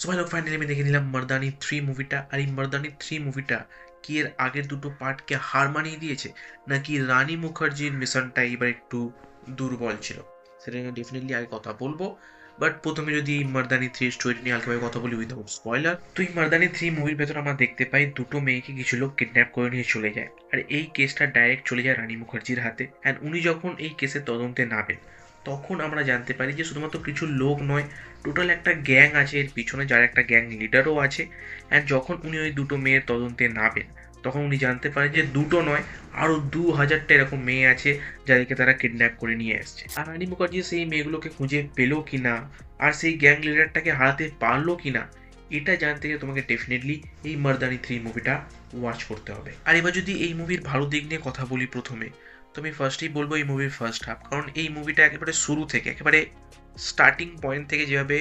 So ভাই finally আমি দেখে নিলাম মর্দানি 3 মুভিটা। আর এই মর্দানি 3 মুভিটা কি এর আগের দুটো পার্টকে হার মানিয়ে দিয়েছে, নাকি রানী মুখার্জির মিশনটা এবার একটু দুর্বল ছিল, সেটা নিয়ে ডেফিনেটলি আগে কথা বলবো। বাট প্রথমে যদি মর্দানি 3 স্টোরি নিয়ে হালকাভাবে কথা বলি উইদাউট স্পয়লার, তো এই মর্দানি 3 মুভির ভেতর আমরা দেখতে পাই দুটো মেয়েকে কিছু লোক কিডন্যাপ করে নিয়ে চলে যায়, আর এই কেসটা ডাইরেক্ট চলে যায় রানী মুখার্জির হাতে। অ্যান্ড উনি যখন এই কেসের তদন্তে নামেন, তখন আমরা জানতে পারি যে শুধুমাত্র কিছু লোক নয়, টোটাল একটা গ্যাং আছে এর পিছনে, যার একটা গ্যাং লিডারও আছে। অ্যান্ড যখন উনি ওই দুটো মেয়ের তদন্তে নামেন, তখন উনি জানতে পারেন যে দুটো নয়, আরও 2000টা এরকম মেয়ে আছে যাদেরকে তারা কিডন্যাপ করে নিয়ে আসছে। আর রানী মুখার্জি সেই মেয়েগুলোকে খুঁজে পেলো কিনা, আর সেই গ্যাং লিডারটাকে হারাতে পারলো কিনা, এটা জানতে গেলে তোমাকে ডেফিনেটলি এই মর্দানি 3 মুভিটা ওয়াচ করতে হবে। আর এবার যদি এই মুভির ভালো দিক নিয়ে কথা বলি প্রথমে, তো আমি ফার্স্টেই বলবো এই মুভির ফার্স্ট হাফ। কারণ এই মুভিটা একেবারে শুরু থেকে, একেবারে স্টার্টিং পয়েন্ট থেকে যেভাবে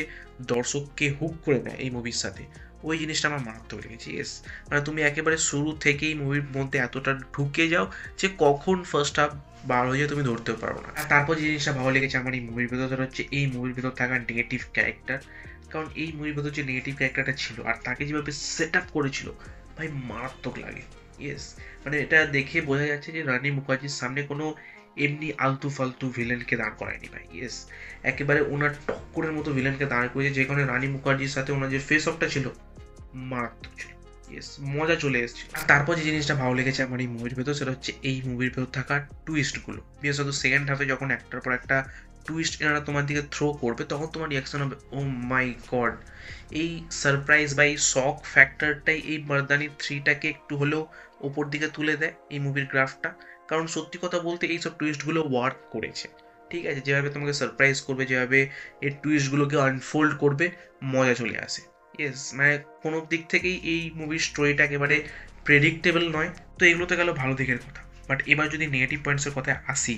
দর্শককে হুক করে দেয় এই মুভির সাথে, ওই জিনিসটা আমার মারাত্মক লেগেছে। ইয়েস, মানে তুমি একেবারে শুরু থেকেই মুভির মধ্যে এতটা ঢুকে যাও যে কখন ফার্স্ট হাফ বার হয়ে যায় তুমি ধরতেও পারো না। আর তারপর যে জিনিসটা ভালো লেগেছে আমার এই মুভির ভেতর, সেটা হচ্ছে এই মুভির ভেতর থাকা নেগেটিভ ক্যারেক্টার। কারণ এই মুভির ভেতর যে নেগেটিভ ক্যারেক্টারটা ছিল আর তাকে যেভাবে সেট আপ করেছিল, ভাই মারাত্মক লাগে। ইয়েস, মানে এটা দেখে বোঝা যাচ্ছে যে রানী মুখার্জির সামনে কোনো এমনি আলতু ফালতু ভিলেনকে দাঁড় করায়নি ভাই। ইয়েস, একেবারে ওনার টক্করের মতো ভিলেনকে দাঁড় করেছে, যেখানে রানী মুখার্জির সাথে ওনার যে ফেস অফটা ছিল, মারাত্মক ছিল। ইয়েস, মজা চলে এসেছে। আর তারপর যে জিনিসটা ভালো লেগেছে আমার এই মুভির ভেতর, সেটা হচ্ছে এই মুভির ভেতর থাকা টুইস্টগুলো। বিশেষত সেকেন্ড হাফে যখন একটার পর একটা টুইস্ট এনারা তোমার দিকে থ্রো করবে, তখন তোমার রিয়াকশন হবে ও মাই গড। এই সারপ্রাইজ বা এই শক ফ্যাক্টরটাই এই মর্দানি 3টাকে একটু হলেও ওপর দিকে তুলে দেয় এই মুভির গ্রাফটা। কারণ সত্যি কথা বলতে এইসব টুইস্টগুলো ওয়ার্ক করেছে। ঠিক আছে, যেভাবে তোমাকে সারপ্রাইজ করবে, যেভাবে এই টুইস্টগুলোকে আনফোল্ড করবে, মজা চলে আসে। ইয়েস, মানে কোনো দিক থেকেই এই মুভির স্টোরিটা একেবারে প্রেডিক্টেবল নয়। তো এগুলো তো গেল ভালো দিকের কথা। বাট এবার যদি নেগেটিভ পয়েন্টসের কথায় আসি,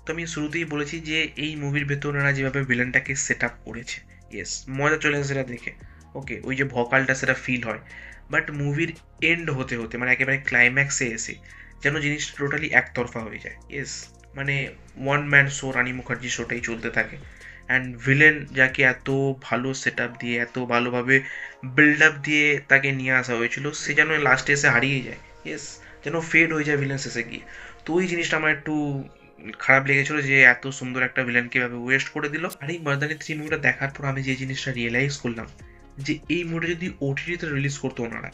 তো আমি শুরুতেই বলেছি যে এই মুভির ভেতর ওরা যেভাবে ভিলেনটাকে সেট আপ করেছে, ইয়েস, মজা চলে আসে সেটা দেখে। ওকে, ওই যে ভকালটা সেটা ফিল হয়। বাট মুভির এন্ড হতে হতে, মানে একেবারে ক্লাইম্যাক্সে এসে যেন জিনিসটা টোটালি একতরফা হয়ে যায়। ইয়েস, মানে ওয়ান ম্যান শো, রানী মুখার্জি শোটাই চলতে থাকে। অ্যান্ড ভিলেন যাকে এত ভালো সেট আপ দিয়ে, এত ভালোভাবে বিল্ড আপ দিয়ে তাকে নিয়ে আসা হয়েছিল, সে যেন লাস্টে এসে হারিয়ে যায়। ইয়েস, যেন ফেড হয়ে যায় ভিলেন শেষে গিয়ে। তো ওই জিনিসটা আমার একটু খারাপ লেগেছিল, যে এত সুন্দর একটা ভিলেনকে এভাবে ওয়েস্ট করে দিল। আর এই মর্দানি 3 মুভিটা দেখার পর আমি যে জিনিসটা রিয়েলাইজ করলাম, যে এই মুভিটা যদি ওটিটিতে রিলিজ করতো ওনারা,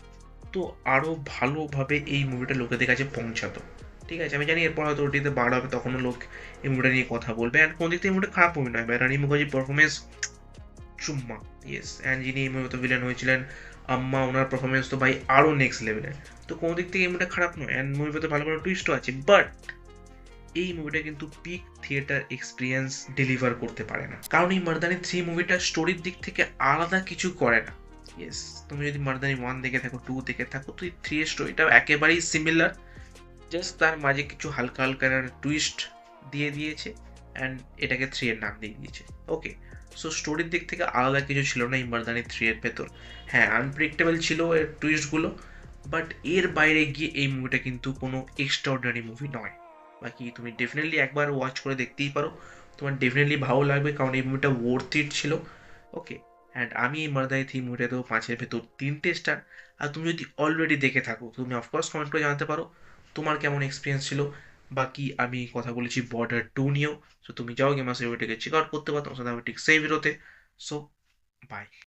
তো আরও ভালোভাবে এই মুভিটা লোকেদের কাছে পৌঁছাতো। ঠিক আছে, আমি জানি এরপর হয়তো ওটিতে বার হবে, তখনও লোক এই মুভিটা নিয়ে কথা বলবে। অ্যান্ড কোন দিক থেকে এই মুভিটা খারাপ মুভি নয় ভাই, রানী মুখার্জির পারফরমেন্স চুম্মা। ইয়েস, অ্যান্ড যিনি এই মুভিতে ভিলেন হয়েছিলেন আম্মা, ওনার পারফরমেন্স তো ভাই আরও নেক্সট লেভেলের। তো কোনো দিক থেকে এই মুভিটা খারাপ নয়, অ্যান্ড মুভিতে ভালো ভালো টুইস্টও আছে। বাট এই মুভিটা কিন্তু পিক থিয়েটার এক্সপিরিয়েন্স ডেলিভার করতে পারে না। কারণ এই মর্দানি 3 মুভিটা স্টোরির দিক থেকে আলাদা কিছু করে না। ইয়েস, তুমি যদি মর্দানি 1 দেখে থাকো, 2 দেখে থাকো, তো এই 3 এর স্টোরিটা একেবারেই সিমিলার। জাস্ট তার মাঝে কিছু হালকা হালকা টুইস্ট দিয়ে দিয়েছে, অ্যান্ড এটাকে 3 এর নাম দিয়ে দিয়েছে। ওকে, সো স্টোরির দিক থেকে আলাদা কিছু ছিল না এই মর্দানি 3 এর ভেতর। হ্যাঁ, আনপ্রেডিক্টেবল ছিল এর টুইস্টগুলো, বাট এর বাইরে গিয়ে এই মুভিটা কিন্তু কোনো এক্সট্রাঅর্ডিনারি মুভি নয়। বাকি তুমি ডেফিনেটলি একবার ওয়াচ করে দেখতেই পারো, তোমার ডেফিনেটলি ভালো লাগবে, কারণ এই মুভিটা ওয়ার্থ ইট ছিল। ওকে, অ্যান্ড আমি এই মর্দানি 3 মুভিটা দেবো 5-এর ভেতর 3টে স্টার। আর তুমি যদি অলরেডি দেখে থাকো, তুমি অফকোর্স কমেন্ট করে জানাতে পারো তোমার কেমন এক্সপিরিয়েন্স ছিল। বাকি আমি কথা বলেছি বর্ডার 2 নিয়েও। সো তুমি যাও গেমার সেভিটাকে চেক আউট করতে পারো, তোমার সাথে আমি ঠিক সেই ভিডিওতে। So by.